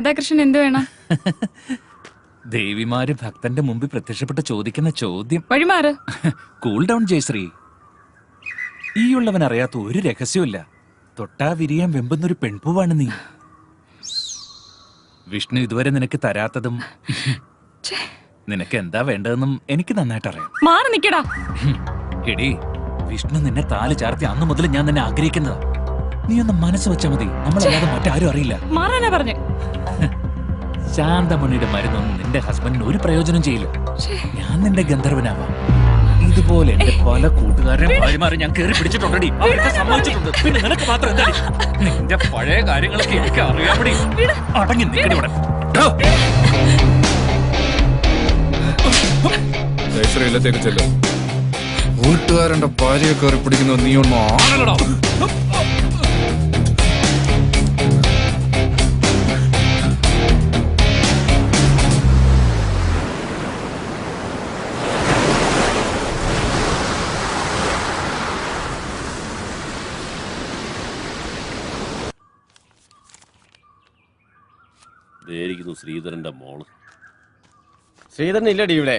രാധാകൃഷ്ണൻ എന്ത് വേണം? ദേവിമാര് ഭക്തന്റെ മുമ്പിൽ പ്രത്യക്ഷപ്പെട്ട് ചോദിക്കുന്ന ചോദ്യം. വഴിമാറ്. Cool down Jayashree. ഈയുള്ളവൻ അറിയാത്ത ഒരു രഹസ്യമില്ല. തൊട്ടാ വിരിയാൻ വെമ്പുന്നൊരു പെൺപൂവാണ് നീ. വിഷ്ണു ഇതുവരെ നിനക്ക് തരാത്തതും നിനക്ക് എന്താ വേണ്ടതെന്നും എനിക്ക് നന്നായിട്ട് അറിയാം. മാറി നിക്കടാ. എടി, വിഷ്ണു നിന്നെ താല് ചാർത്തി അന്നു മുതൽ ഞാൻ നിന്നെ ആഗ്രഹിക്കുന്നതാ. നീ ഒന്ന് മനസ്സ് വെച്ചാ മതി, നമ്മളല്ലാതെ മറ്റാരും അറിയില്ല. മാറാനാ പറഞ്ഞു. ശാന്തമണിയുടെ മരുന്നൊന്നും നിന്റെ ഹസ്ബൻഡിന് ഒരു പ്രയോജനം ചെയ്യില്ല. ഞാൻ നിന്റെ ഗന്ധർവനാവാം. ഇതുപോലെ എന്റെ പല കൂട്ടുകാരെയും ഭാര്യമാരെ ഞാൻ കയറി പിടിച്ചിട്ടുണ്ടടി. അവരൊക്കെ സമ്മതിച്ചിട്ടുണ്ട്. പിന്നെ നിനക്ക് മാത്രം എന്താ? നിന്റെ പഴയ കാര്യങ്ങളൊക്കെ എനിക്ക് അറിയാമടി. അടങ്ങി നിൽക്കടി ഇവിടെ. ഇല്ലത്തേക്ക് ചെല്ലും. വീട്ടുകാരന്റെ ഭാര്യയെ കയറി പിടിക്കുന്നത് നീ ഒന്നും ആണല്ലോ. ശ്രീധരന്റെ മോള്. ശ്രീധരൻ ഇല്ലടി ഇവിടെ.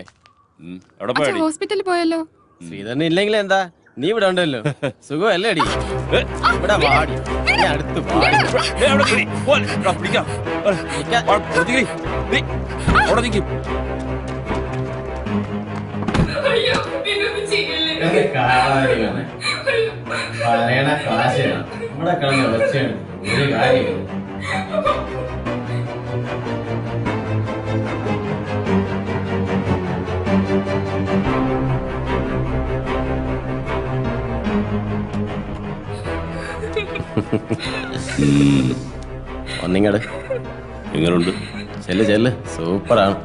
ഹോസ്പിറ്റലിൽ പോയല്ലോ. ശ്രീധരൻ ഇല്ലെങ്കിൽ എന്താ, നീ ഇവിടെ ഉണ്ടല്ലോ. സുഖമല്ലേ അടി? ഇവിടെ വാടി, അടുത്ത് പറയണ കാശാണ് നമ്മുടെ കളഞ്ഞ വെച്ചാണ് ഒരു കാര്യം. ഒന്നിങ്ങട് എങ്ങനുണ്ട്? ചെല്ല് ചെല്ല്, സൂപ്പറാണ്.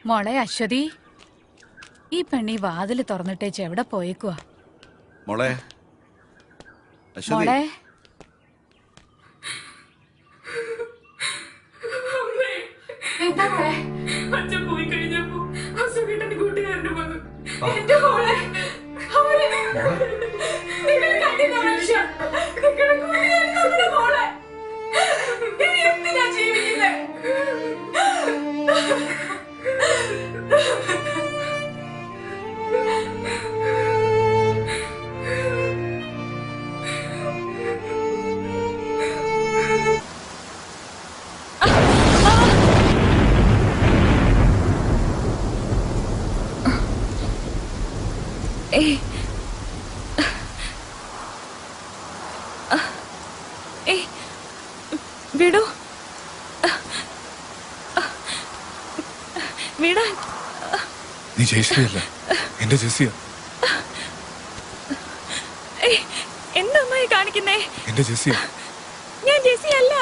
മോളെ അശ്വതി, ഈ പെണ്ണി വാതില് തുറന്നിട്ടേച്ച് എവിടെ പോയേക്കുവാ? മോളെ മോളെ അച്ഛൻ പോയി കഴിഞ്ഞപ്പോ അസുഖേട്ടന്റെ കൂട്ടുകാരന് വന്നു. എന്തിനാ ജീവിക്കുന്നത്? വിടൂ, വിടാൻ. നീ ജയശ്രീയല്ല, എന്റെ ജെസ്സിയാ. എന്താ അമ്മായി കാണിക്കുന്നേ? എന്റെ ജെസ്സിയാ. ഞാൻ ജെസ്സി അല്ല.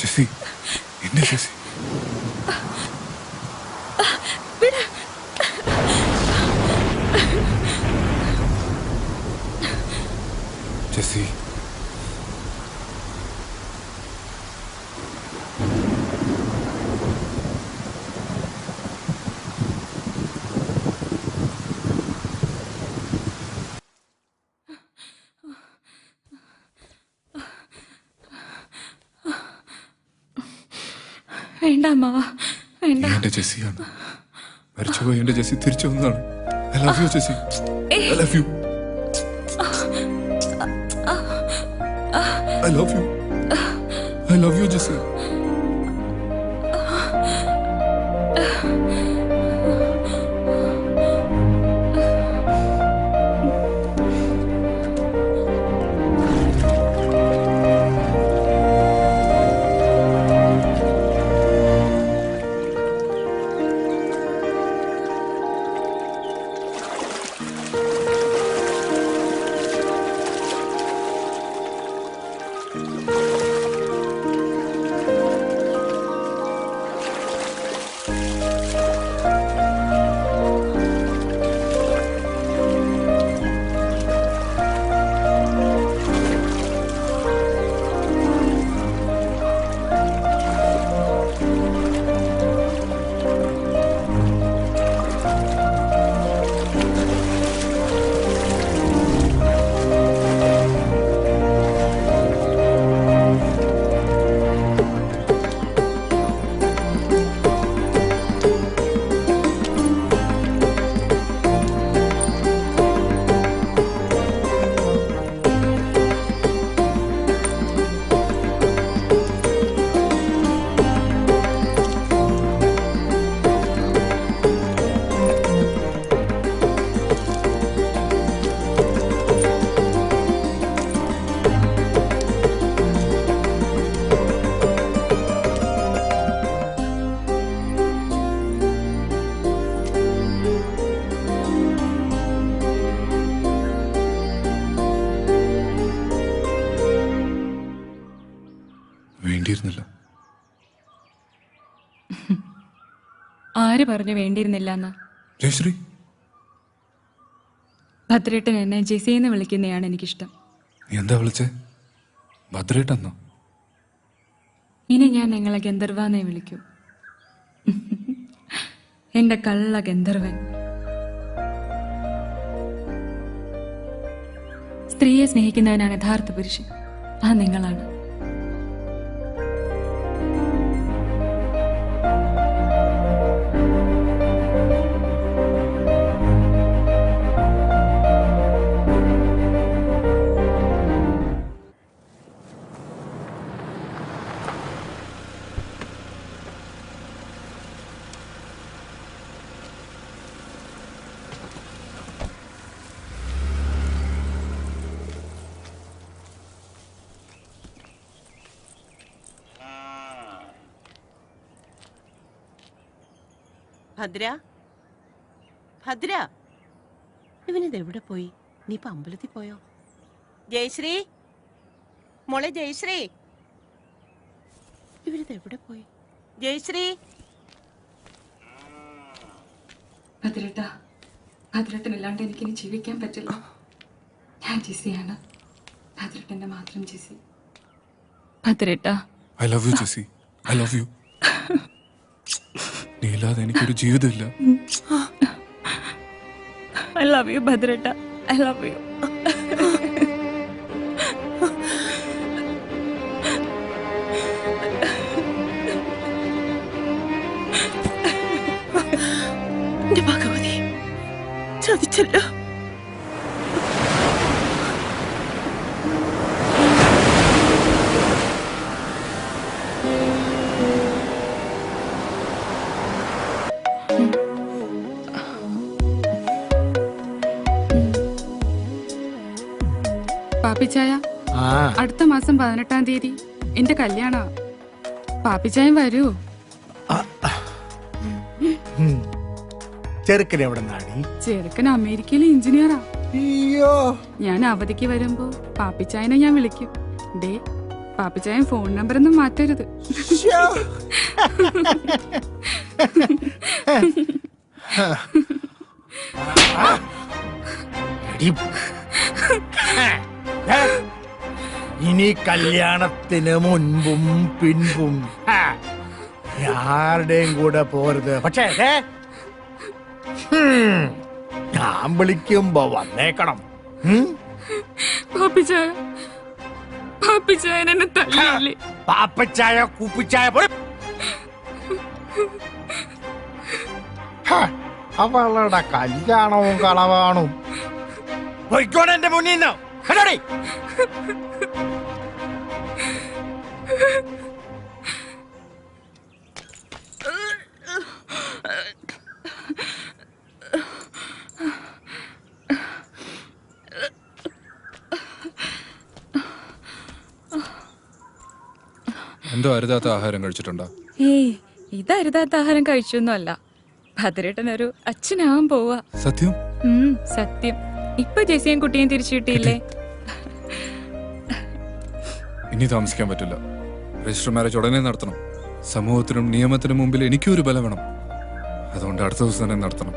ജെസ്സി, എന്റെ ജെസ്സി. ജെസ്സി, വേണ്ട അമ്മാവ, വേണ്ട. എന്റെ ജെസ്സിയാണ്. മരിച്ചുപോയി എന്റെ ജെസ്സി തിരിച്ചു വന്നതാണ്. I love you Jessy, I love you, I love you, I love you Jessy. വേണ്ടിയിരുന്നില്ല. ആര് പറഞ്ഞു വേണ്ടിയിരുന്നില്ല എന്ന്? ജയശ്രീ, ഭദ്രേട്ടൻ എന്നെ ജെസിന്ന് വിളിക്കുന്നതാണ് എനിക്കിഷ്ടം. നീ എന്താ വിളിച്ചേ? ഭദ്രേട്ടെന്നോ? ഇനി ഞാൻ നിങ്ങളെ ഗന്ധർവാന്നേ വിളിക്കൂ. എന്റെ കള്ള ഗന്ധർവൻ. സ്ത്രീയെ സ്നേഹിക്കുന്നവനാണ് യഥാർത്ഥ പുരുഷൻ. ആ നിങ്ങളാണ്. ഭദ്ര, ഭദ്ര, ഇവനിത് എവിടെ പോയി? നീ ഇപ്പൊ അമ്പലത്തിൽ പോയോ? ജയശ്രീ, മോളെ ജയശ്രീ, ഇവനിത് എവിടെ പോയി? ജയശ്രീ, ഭദ്രേട്ട, ഭദ്രേട്ടനില്ലാണ്ട് എനിക്കിനി ജീവിക്കാൻ പറ്റില്ല. ഞാൻ ജെസിയാണ്, ഭദ്രേട്ടന്റെ മാത്രം ജെസി. ഭദ്രേട്ട, I love you Jessy, I love you. നീ ഇല്ലാതെ എനിക്കൊരു ജീവിതമില്ല. ഐ ലവ് യു ഭദ്രേട്ട, ഐ ലവ് യു. ഭഗവതി, ചതിച്ചല്ലോ. പാപ്പിച്ചായ, അടുത്ത മാസം 18-ാം തീയതി എന്റെ കല്യാണ. പാപ്പിച്ചായം വരൂ. ചെറുക്കൻ എവിടെ നാടി? ചെറുക്കൻ അമേരിക്കയിലെ എഞ്ചിനീയറാ. അയ്യോ, ഞാൻ അവധിക്ക് വരുമ്പോ പാപ്പിച്ചായനെ ഞാൻ വിളിക്കും. ഡേ, പാപ്പിച്ചായൻ ഫോൺ നമ്പറൊന്നും മാറ്റരുത്. ഇനി കല്യാണത്തിന് മുൻപും പിൻപും ആരുടെയും കൂടെ പോരുത്. പക്ഷേ ഞാൻ വിളിക്കുമ്പോ വന്നേക്കണം. പാപ്പിച്ചായ, പാപ്പിച്ചായൻ എന്നെ തല്ലില്ലേ? പാപ്പച്ചായ കുപ്പിച്ചായ അവളുടെ കല്യാണവും കളവാണും. പോയിക്കോടെ എന്റെ മുന്നിൽ നിന്ന്. എന്തോ അരുതാത്ത ആഹാരം കഴിച്ചിട്ടുണ്ടോ? ഏയ്, ഇത് അരുതാത്ത ആഹാരം കഴിച്ചൊന്നും അല്ല. ഭദ്രേട്ടനൊരു അച്ഛനാവാൻ പോവാ. സത്യം? സത്യം. ഇപ്പൊ ജെസിയും കുട്ടിയും തിരിച്ചു കിട്ടിയില്ലേ? ഇനി താമസിക്കാൻ പറ്റില്ല. രജിസ്റ്റർ മാരേജ് ഉടനെ നടത്തണം. സമൂഹത്തിനും നിയമത്തിനും മുമ്പിൽ എനിക്കും ഒരു ബലം വേണം. അതുകൊണ്ട് അടുത്ത ദിവസം തന്നെ നടത്തണം.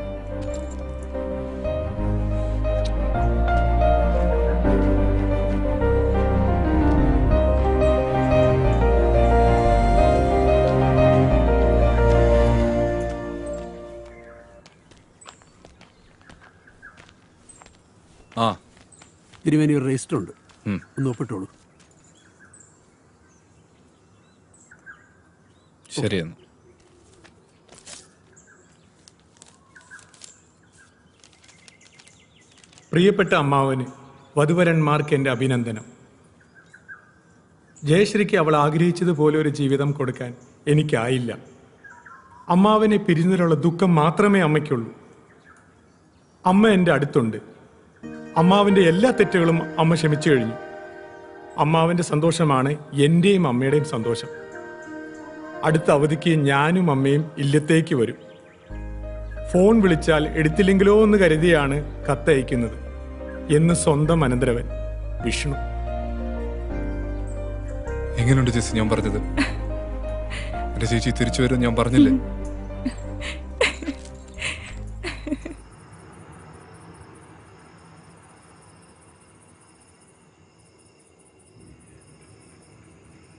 ആ തിരുമേനി ഒരു രജിസ്റ്റർ ഉണ്ട്, ഉം. ഒന്ന് ഒപ്പിട്ടോളൂ. ശരിയെന്ന്. പ്രിയപ്പെട്ട അമ്മാവന് വധുവരന്മാർക്ക് എൻ്റെ അഭിനന്ദനം. ജയശ്രീക്ക് അവൾ ആഗ്രഹിച്ചതുപോലെ ഒരു ജീവിതം കൊടുക്കാൻ എനിക്കായില്ല. അമ്മാവനെ പിരിഞ്ഞതിലുള്ള ദുഃഖം മാത്രമേ അമ്മയ്ക്കുള്ളൂ. അമ്മ എൻ്റെ അടുത്തുണ്ട്. അമ്മാവിൻ്റെ എല്ലാ തെറ്റുകളും അമ്മ ക്ഷമിച്ചു കഴിഞ്ഞു. അമ്മാവൻ്റെ സന്തോഷമാണ് എൻ്റെയും അമ്മയുടെയും സന്തോഷം. അടുത്ത അവധിക്ക് ഞാനും അമ്മയും ഇല്ലത്തേക്ക് വരും. ഫോൺ വിളിച്ചാൽ എടുത്തില്ലെങ്കിലോ എന്ന് കരുതിയാണ് കത്തയക്കുന്നത് എന്ന് സ്വന്തം അനന്തരവൻ വിഷ്ണു. എങ്ങനെയുണ്ട് ജെസ്സി ഞാൻ പറഞ്ഞത്? എന്റെ ചേച്ചി തിരിച്ചു വരും ഞാൻ പറഞ്ഞില്ലേ?